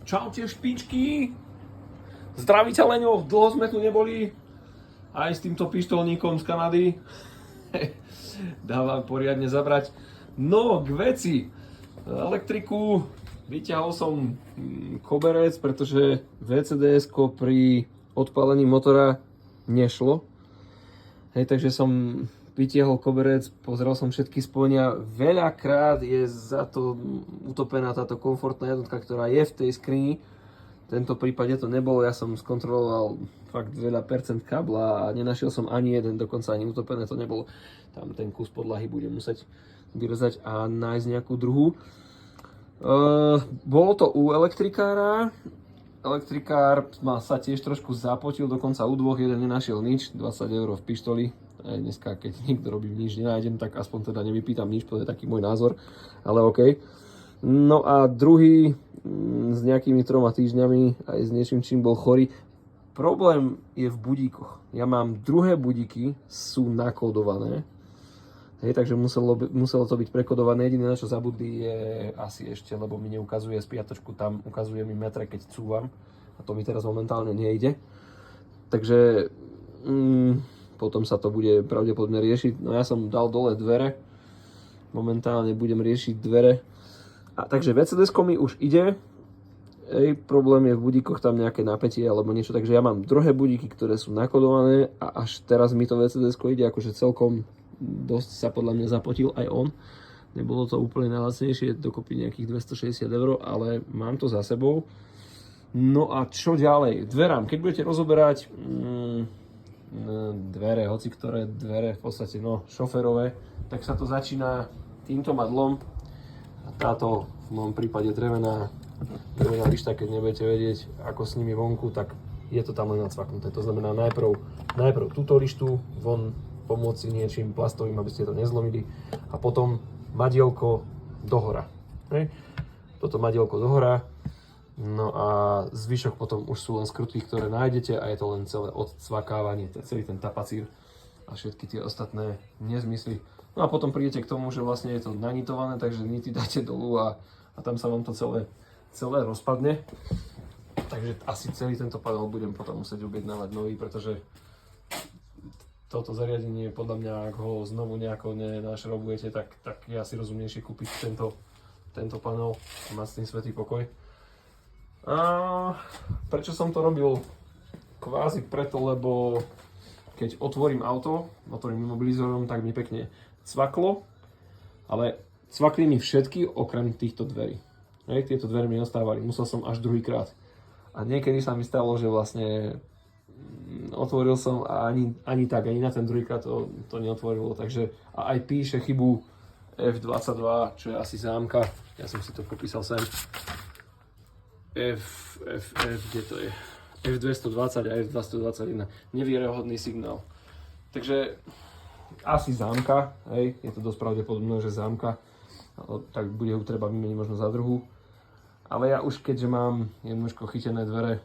Čaute špičky! Zdravíte Leňo, dlho sme tu neboli. Aj s týmto pištolníkom z Kanady. Dávam poriadne zabrať. No, k veci. Elektriku. Vyťahol som koberec, pretože VCDS-ko pri odpálení motora nešlo. Hej, takže som vytiahol koberec, pozrel som všetky spojenia. Veľakrát je za to utopená táto komfortná jednotka, ktorá je v tej skrini. V tento prípade to nebolo, ja som skontroloval fakt veľa percent kábla a nenašiel som ani jeden, dokonca ani utopené to nebolo. Tam ten kus podlahy budem musieť vyrezať a nájsť nejakú druhú. Bolo to u elektrikára. Elektrikár sa tiež trošku zapotil, dokonca u dvoch, jeden nenašiel nič, 20 € v pištoli. Aj dneska, keď niekto robí nič, nenájdem, tak aspoň teda nevypýtam nič, to je taký môj názor, ale OK. No a druhý s nejakými 3 týždňami, aj s niečím, čím bol chorý. Problém je v budíkoch. Ja mám druhé budíky, sú nakodované, hej, takže muselo to byť prekodované. Jediné, na čo zabudli, je asi ešte, lebo mi neukazuje spiatočku, tam ukazuje mi metre, keď cúvam. A to mi teraz momentálne nejde. Takže potom sa to bude pravdepodobne riešiť. No ja som dal dole dvere. Momentálne budem riešiť dvere. A takže VCDS-ko mi už ide. Problém je v budíkoch tam nejaké napätie alebo niečo. Takže ja mám druhé budíky, ktoré sú nakodované a až teraz mi to VCDS-ko ide. Akože celkom dosť sa podľa mňa zapotil aj on. Nebolo to úplne najlacnejšie, dokopy nejakých 260 €, ale mám to za sebou. No a čo ďalej? Dverám. Keď budete rozoberať dvere, hoci ktoré dvere, v podstate šoferové, tak sa to začína týmto madlom. A táto v mojom prípade drevená lišta, keď nebudete vedieť, ako s nimi vonku, tak je to tam len nacvaknuté. To znamená najprv túto lištu von pomôcť si niečím plastovým, aby ste to nezlomili, a potom madielko dohora. Toto madielko dohora. No a zvyšok potom už sú len skrutky, ktoré nájdete a je to len celé odcvakávanie, celý ten tapacír a všetky tie ostatné nezmysly. No a potom prídete k tomu, že vlastne je to nanitované, takže nity dáte dolu a tam sa vám to celé rozpadne. Takže asi celý tento panel budem potom musieť objednávať nový, pretože toto zariadenie, podľa mňa, ak ho znovu nejako nenašrobujete, tak je asi rozumnejšie kúpiť tento panel a mať s tým svätý pokoj. A prečo som to robil? Kvázi preto, lebo keď otvorím imobilizorom, tak mi pekne cvaklo, ale cvakli mi všetky okrem týchto dverí. Tieto dvere mi ostávali, musel som až druhýkrát. A niekedy sa mi stalo, že vlastne otvoril som a ani na ten druhýkrát to neotvorilo. Takže a aj píše chybu F22, čo je asi zámka. Ja som si to popísal sem. Kde to je? F220 a F221. Nevierohodný signál. Takže asi zámka, hej, je to dosť pravdepodobné, že zámka, tak bude ju treba vymeniť možno za druhú. Ale ja už keďže mám jednoducho chytené dvere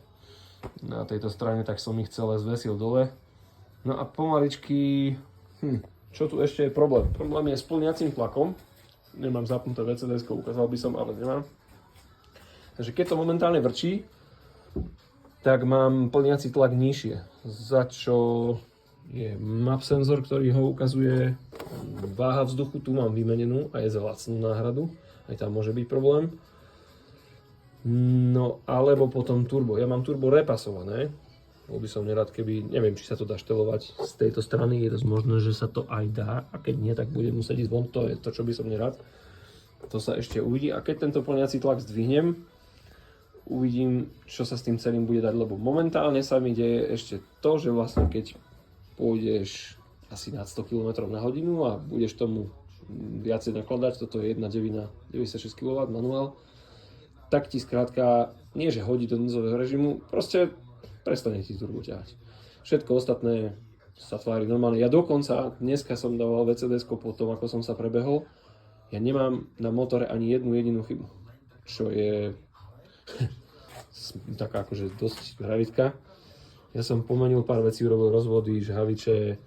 na tejto strane, tak som ich celé zvesil dole. No a pomaličky, čo tu ešte je problém? Problém je s plniacím tlakom. Nemám zapnuté VCDS-ko, ukázal by som, ale nemám. Takže keď to momentálne vrčí, tak mám plniaci tlak nižšie, za čo je map senzor, ktorý ho ukazuje. Váha vzduchu tu mám vymenenú a je za lacnú náhradu, aj tam môže byť problém. No alebo potom turbo, ja mám turbo repasované, bol by som nerad, keby, neviem, či sa to dá štelovať z tejto strany, je dosť možné, že sa to aj dá, a keď nie, tak budem musieť ísť von, to je to, čo by som nerad. To sa ešte uvidí, a keď tento plniaci tlak zdvihnem, uvidím, čo sa s tým celým bude dať, lebo momentálne sa mi deje ešte to, že vlastne keď pôjdeš asi nad 100 km/h a budeš tomu viacej nakladať, toto je 1.9 96 kW manuál, tak ti skrátka, nie že hodí do núdzového režimu, proste prestane ti turbo ťahať. Všetko ostatné sa tvári normálne. Ja dokonca, dneska som dával VCDS-ko po tom, ako som sa prebehol, ja nemám na motore ani jednu jedinú chybu, čo je taká akože dosť hravitka. Ja som pomenil pár vecí, urobil rozvody, žhaviče,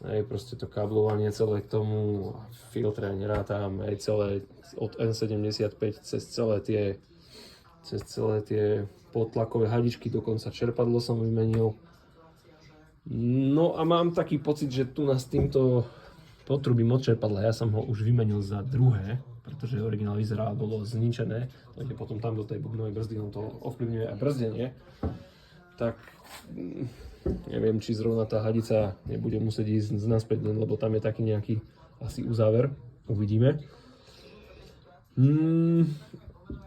aj proste to káblovanie celé k tomu, filtre nerátam, aj celé od N75 cez celé tie cez celé tie podtlakové hadičky, dokonca čerpadlo som vymenil. No a mám taký pocit, že tu s týmto potrubím od čerpadla, ja som ho už vymenil za druhé, pretože originál vyzerá, bolo zničené, takže potom tam do tej bubnovej brzdy on to ovplyvňuje aj brzdenie. Tak neviem, či zrovna tá hadica nebude musieť ísť naspäť, lebo tam je taký nejaký asi uzáver, uvidíme.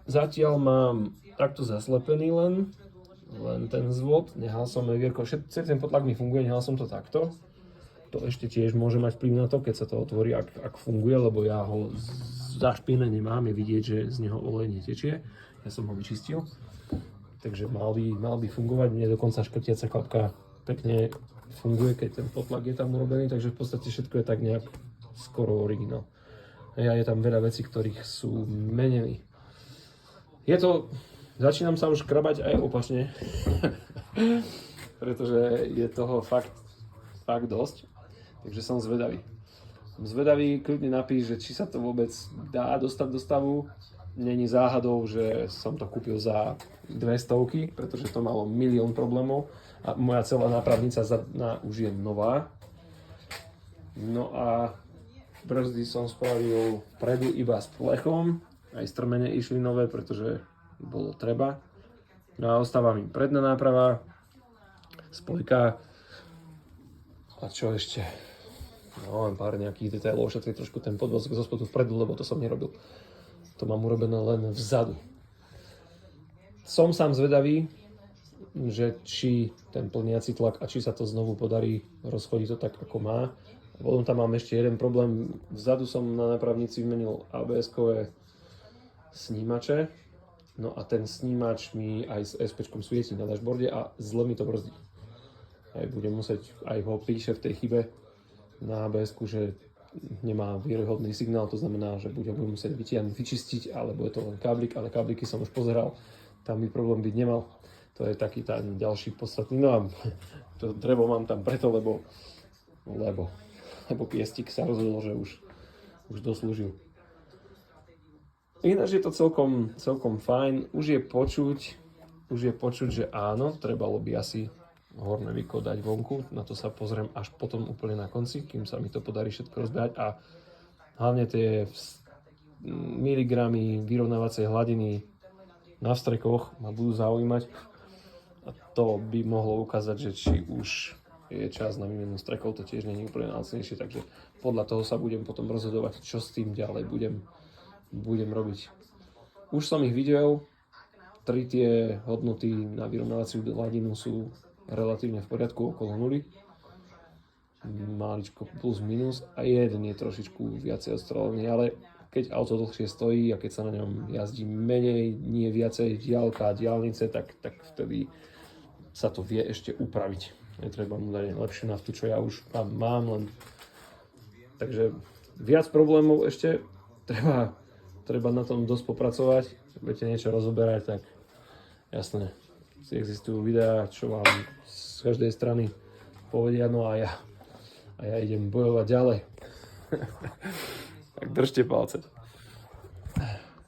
Zatiaľ mám takto zaslepený len ten zvod, nehal som evierko, všetci ten potlak mi funguje, nehal som to takto. To ešte tiež môže mať vplyv na to, keď sa to otvorí, ak funguje, lebo ja ho zašpinené nemám, je vidieť, že z neho olej netečie. Ja som ho vyčistil, takže mal by fungovať, mne dokonca škrtiaca klapka pekne funguje, keď ten potlak je tam urobený, takže v podstate všetko je tak nejak skoro originál. A je tam veľa vecí, ktorých sú menení. Začínam sa už krabať aj opačne, pretože je toho fakt dosť, takže som zvedavý. Kľudne napíš, že či sa to vôbec dá dostať do stavu. Není záhadou, že som to kúpil za 200, pretože to malo milión problémov a moja celá nápravnica zadná už je nová. No a brzdy som spravil vpredu iba s plechom, aj strmene išli nové, pretože bolo treba. No a ostáva mi predná náprava, spojka a čo ešte? No len pár nejakých detailov, ošetriť trošku ten podvozok zo spodu vpredu, lebo to som nerobil. To mám urobené len vzadu. Som sám zvedavý, že či ten plniaci tlak a či sa to znovu podarí rozchodiť to tak, ako má. A potom tam mám ešte jeden problém. Vzadu som na nápravnici vymenil ABS-kové snímače. No a ten snímač mi aj s SP-čkom svieti na dashboarde a zle mi to brzdí. Aj budem musieť, aj ho píše v tej chybe na ABS-ku, že nemá vieryhodný signál, to znamená, že budem musieť vyčistiť, alebo je to len káblik, ale kábliky som už pozeral, tam by problém byť nemal. To je taký ten ďalší podstatný. No a to drevo mám tam preto, lebo piestik sa rozhodol, že už doslúžil. Ináč je to celkom fajn. Už je počuť, že áno, trebalo by asi horné výko dať vonku. Na to sa pozriem až potom úplne na konci, kým sa mi to podarí všetko rozbehať. A hlavne tie miligramy vyrovnávacej hladiny na vstrekoch ma budú zaujímať. A to by mohlo ukázať, že či už je čas na výmenu strekov, to tiež nie je úplne najlacnejšie, takže podľa toho sa budem potom rozhodovať, čo s tým ďalej budem robiť. Už som ich videl, 3 tie hodnoty na vyrovnávaciu hladinu sú relatívne v poriadku, okolo 0. Maličko plus minus a jeden je trošičku viacej odstrelený, ale keď auto dlhšie stojí a keď sa na ňom jazdí menej, nie viacej diaľnice, tak vtedy sa to vie ešte upraviť. Netreba mu dať lepšiu naftu, čo ja už tam mám, len takže viac problémov ešte treba na tom dosť popracovať. Keď budete niečo rozoberať, tak jasné, existujú videá, čo vám z každej strany povedia, no a ja idem bojovať ďalej. Tak držte palce.